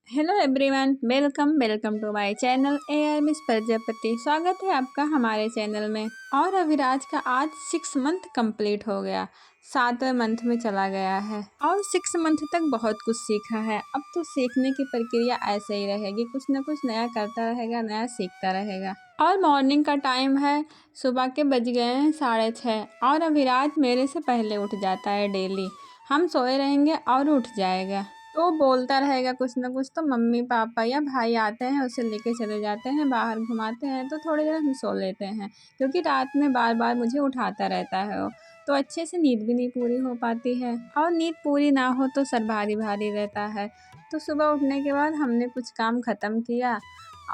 Hello everyone, welcome welcome to my channel AR miss Prajapati. स्वागत है आपका हमारे चैनल में। और अविराज का आज 6 मंथ कंप्लीट हो गया, 7वें मंथ में चला गया है और 6 मंथ तक बहुत कुछ सीखा है। अब तो सीखने की प्रक्रिया ऐसे ही रहेगी, कुछ ना कुछ नया करता रहेगा, नया सीखता रहेगा। और मॉर्निंग का टाइम है, सुबह के बज गए हैं 6:30 और अविराज मेरे से पहले उठ जाता है डेली। हम सोए रहेंगे और उठ जाएगा तो बोलता रहेगा कुछ ना कुछ। तो मम्मी पापा या भाई आते हैं, उसे लेके चले जाते हैं, बाहर घुमाते हैं, तो थोड़ी देर हम सो लेते हैं क्योंकि रात में बार बार मुझे उठाता रहता है वो। तो अच्छे से नींद भी नहीं पूरी हो पाती है और नींद पूरी ना हो तो सर भारी भारी रहता है। तो सुबह उठने के बाद हमने कुछ काम ख़त्म किया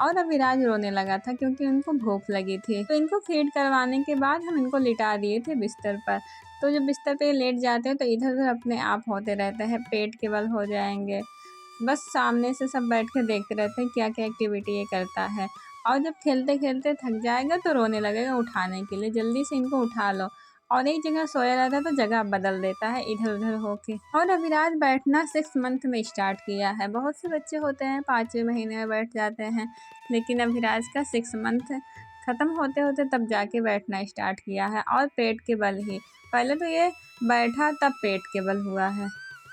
और अविराज रोने लगा था क्योंकि उनको भूख लगी थी। तो इनको फीड करवाने के बाद हम इनको लिटा दिए थे बिस्तर पर। तो जब बिस्तर पे लेट जाते हैं तो इधर उधर अपने आप होते रहते हैं, पेट के बल हो जाएंगे। बस सामने से सब बैठ के देखते रहते हैं क्या क्या एक्टिविटी ये करता है। और जब खेलते खेलते थक जाएगा तो रोने लगेगा उठाने के लिए, जल्दी से इनको उठा लो। और एक जगह सोया रहता है तो जगह बदल देता है इधर उधर होके। और अविराज बैठना 6 मंथ में स्टार्ट किया है। बहुत से बच्चे होते हैं 5वें महीने में बैठ जाते हैं, लेकिन अविराज का 6 मंथ ख़त्म होते होते तब जाके बैठना स्टार्ट किया है और पेट के बल ही। पहले तो ये बैठा तब पेट के बल हुआ है।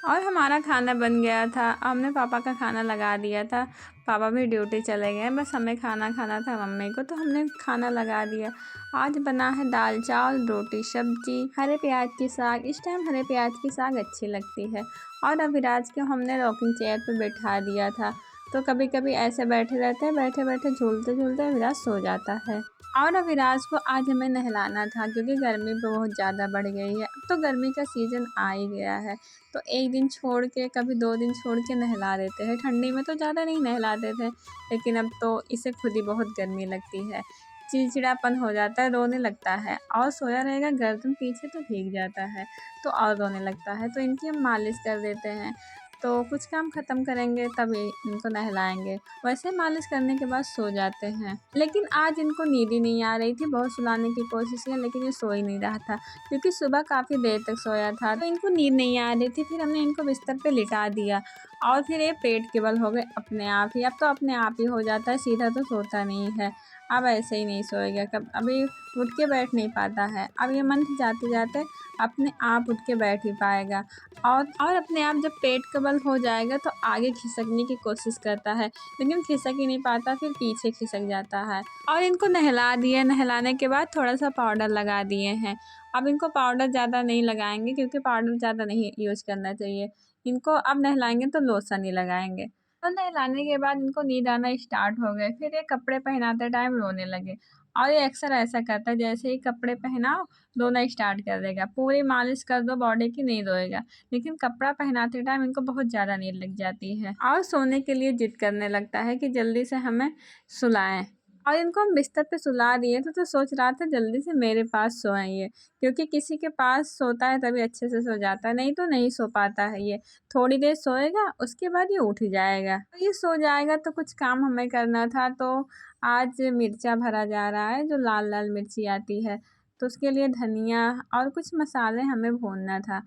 और हमारा खाना बन गया था, हमने पापा का खाना लगा दिया था। पापा भी ड्यूटी चले गए, बस हमें खाना खाना था मम्मी को, तो हमने खाना लगा दिया। आज बना है दाल चावल रोटी सब्जी हरे प्याज की साग। इस टाइम हरे प्याज की साग अच्छी लगती है। और अविराज को हमने रॉकिंग चेयर पर बैठा दिया था, तो कभी कभी ऐसे बैठे रहते हैं, बैठे बैठे झूलते झूलते अविराज सो जाता है। और अविराज को आज हमें नहलाना था क्योंकि गर्मी बहुत ज़्यादा बढ़ गई है। अब तो गर्मी का सीज़न आ ही गया है, तो एक दिन छोड़ के कभी 2 दिन छोड़ के नहला देते हैं। ठंडी में तो ज़्यादा नहीं नहलाते थे, लेकिन अब तो इसे खुद ही बहुत गर्मी लगती है, चिड़चिड़ापन हो जाता है, रोने लगता है। और सोया रहेगा गर्दन पीछे तो भीग जाता है, तो और रोने लगता है। तो इनकी हम मालिश कर देते हैं, तो कुछ काम ख़त्म करेंगे तभी इनको नहलाएंगे। वैसे मालिश करने के बाद सो जाते हैं, लेकिन आज इनको नींद ही नहीं आ रही थी। बहुत सुलाने की कोशिश की लेकिन ये सो ही नहीं रहा था क्योंकि सुबह काफ़ी देर तक सोया था, तो इनको नींद नहीं आ रही थी। फिर हमने इनको बिस्तर पे लिटा दिया और फिर ये पेट के बल हो गए अपने आप ही। अब तो अपने आप ही हो जाता है, सीधा तो सोता नहीं है। अब ऐसे ही नहीं सोएगा, कब अभी उठ के बैठ नहीं पाता है। अब ये मंथ जाते जाते अपने आप उठ के बैठ ही पाएगा। और अपने आप जब पेट का बल हो जाएगा तो आगे खिसकने की कोशिश करता है, लेकिन खिसक ही नहीं पाता, फिर पीछे खिसक जाता है। और इनको नहला दिए, नहलाने के बाद थोड़ा सा पाउडर लगा दिए हैं। अब इनको पाउडर ज़्यादा नहीं लगाएंगे क्योंकि पाउडर ज़्यादा नहीं यूज़ करना चाहिए। इनको अब नहलाएंगे तो लोशन ही लगाएंगे। और नहलाने के बाद इनको नींद आना स्टार्ट हो गए। फिर ये कपड़े पहनाते टाइम रोने लगे और ये अक्सर ऐसा करता है, जैसे ही कपड़े पहनाओ रोना स्टार्ट कर देगा। पूरी मालिश कर दो बॉडी की, नहीं रोएगा, लेकिन कपड़ा पहनाते टाइम इनको बहुत ज़्यादा नींद लग जाती है और सोने के लिए जिद करने लगता है कि जल्दी से हमें सुलाएं। और इनको हम बिस्तर पे सुला दिए थे तो सोच रहा था जल्दी से मेरे पास सोएं ये, क्योंकि किसी के पास सोता है तभी अच्छे से सो जाता है, नहीं तो नहीं सो पाता है ये। थोड़ी देर सोएगा उसके बाद ये उठ जाएगा। तो ये सो जाएगा तो कुछ काम हमें करना था। तो आज मिर्चा भरा जा रहा है, जो लाल लाल मिर्ची आती है, तो उसके लिए धनिया और कुछ मसाले हमें भूनना था।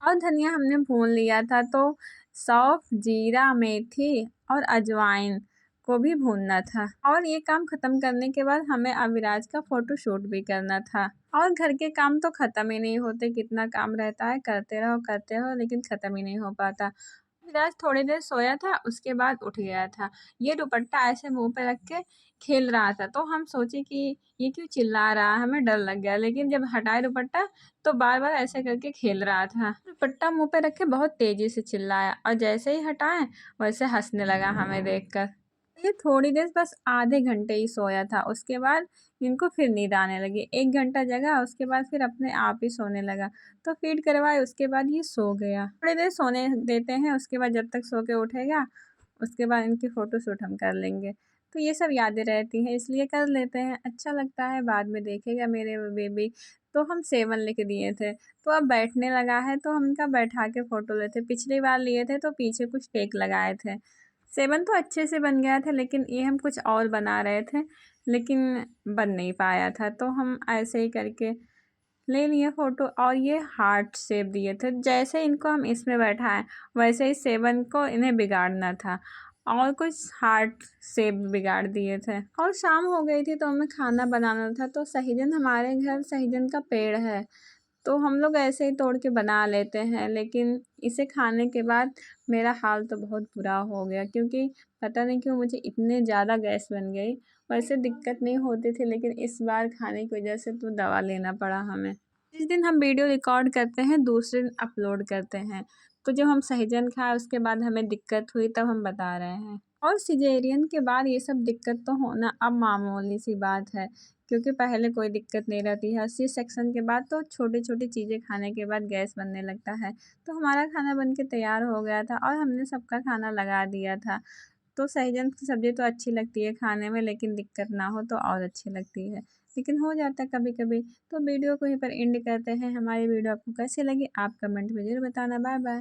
और धनिया हमने भून लिया था, तो सौंफ जीरा मेथी और अजवाइन को भी भूनना था। और ये काम ख़त्म करने के बाद हमें अविराज का फ़ोटो शूट भी करना था। और घर के काम तो ख़त्म ही नहीं होते, कितना काम रहता है, करते रहो लेकिन ख़त्म ही नहीं हो पाता। अविराज थोड़ी देर सोया था, उसके बाद उठ गया था। ये दुपट्टा ऐसे मुंह पे रख के खेल रहा था, तो हम सोचे कि ये क्यों चिल्ला रहा है, हमें डर लग गया। लेकिन जब हटाए दुपट्टा तो बार बार ऐसे करके खेल रहा था। दुपट्टा मुंह पे रख के बहुत तेजी से चिल्लाया और जैसे ही हटाए वैसे हंसने लगा हमें देखकर। ये थोड़ी देर बस आधे घंटे ही सोया था, उसके बाद इनको फिर नींद आने लगी। 1 घंटा जगा, उसके बाद फिर अपने आप ही सोने लगा। तो फीड करवाए, उसके बाद ये सो गया। थोड़ी देर सोने देते हैं, उसके बाद जब तक सो के उठेगा उसके बाद इनकी फ़ोटो शूट हम कर लेंगे। तो ये सब यादें रहती हैं इसलिए कर लेते हैं, अच्छा लगता है, बाद में देखेगा मेरे बेबी। तो हम 7 लिख दिए थे, तो अब बैठने लगा है तो हम इनका बैठा के फ़ोटो लेते। पिछली बार लिए थे तो पीछे कुछ टेक लगाए थे। 7 तो अच्छे से बन गया था, लेकिन ये हम कुछ और बना रहे थे लेकिन बन नहीं पाया था, तो हम ऐसे ही करके ले लिए फ़ोटो। और ये हार्ट शेप दिए थे, जैसे इनको हम इसमें बैठाएं वैसे ही 7 को इन्हें बिगाड़ना था। और कुछ हार्ट शेप बिगाड़ दिए थे। और शाम हो गई थी तो हमें खाना बनाना था। तो सहजन, हमारे घर सहजन का पेड़ है तो हम लोग ऐसे ही तोड़ के बना लेते हैं, लेकिन इसे खाने के बाद मेरा हाल तो बहुत बुरा हो गया, क्योंकि पता नहीं क्यों मुझे इतने ज़्यादा गैस बन गई। वैसे दिक्कत नहीं होती थी, लेकिन इस बार खाने की वजह से तो दवा लेना पड़ा हमें। जिस दिन हम वीडियो रिकॉर्ड करते हैं दूसरे दिन अपलोड करते हैं, तो जब हम सहजन खाए उसके बाद हमें दिक्कत हुई तब हम बता रहे हैं। और सिजेरियन के बाद ये सब दिक्कत तो होना अब मामूली सी बात है, क्योंकि पहले कोई दिक्कत नहीं रहती है। सी सेक्शन के बाद तो छोटी छोटी चीज़ें खाने के बाद गैस बनने लगता है। तो हमारा खाना बन के तैयार हो गया था और हमने सबका खाना लगा दिया था। तो सहजन की सब्ज़ी तो अच्छी लगती है खाने में, लेकिन दिक्कत ना हो तो और अच्छी लगती है, लेकिन हो जाता है कभी कभी। तो वीडियो को यहीं पर एंड करते हैं। हमारी वीडियो आपको कैसी लगी आप कमेंट में ज़रूर बताना। Bye bye.